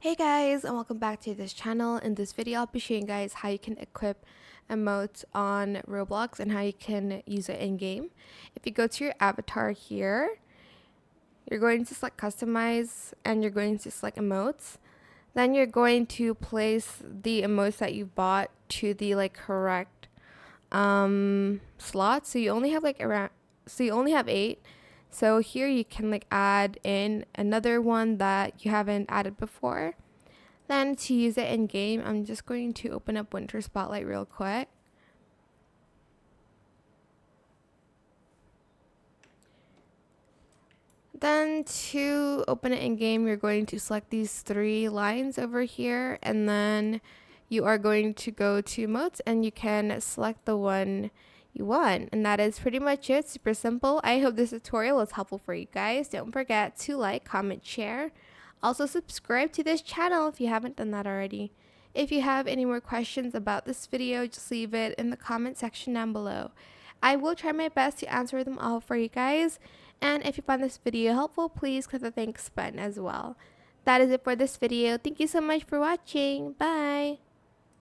Hey guys, and welcome back to this channel. In this video I'll be showing you guys how you can equip emotes on Roblox and how you can use it in game. If you go to your avatar here, you're going to select customize and you're going to select emotes. Then you're going to place the emotes that you bought to the correct slot. So you only have you only have 8. So here you can add in another one that you haven't added before. Then to use it in game, I'm just going to open up Winter Spotlight real quick. Then to open it in game, you're going to select these 3 lines over here, and then you are going to go to emotes and you can select the one you want. And that is pretty much it. Super simple. I hope this tutorial was helpful for you guys. Don't forget to like, comment, share. Also subscribe to this channel if you haven't done that already. If you have any more questions about this video, just leave it in the comment section down below. I will try my best to answer them all for you guys. And if you found this video helpful, please click the thanks button as well. That is it for this video. Thank you so much for watching. Bye!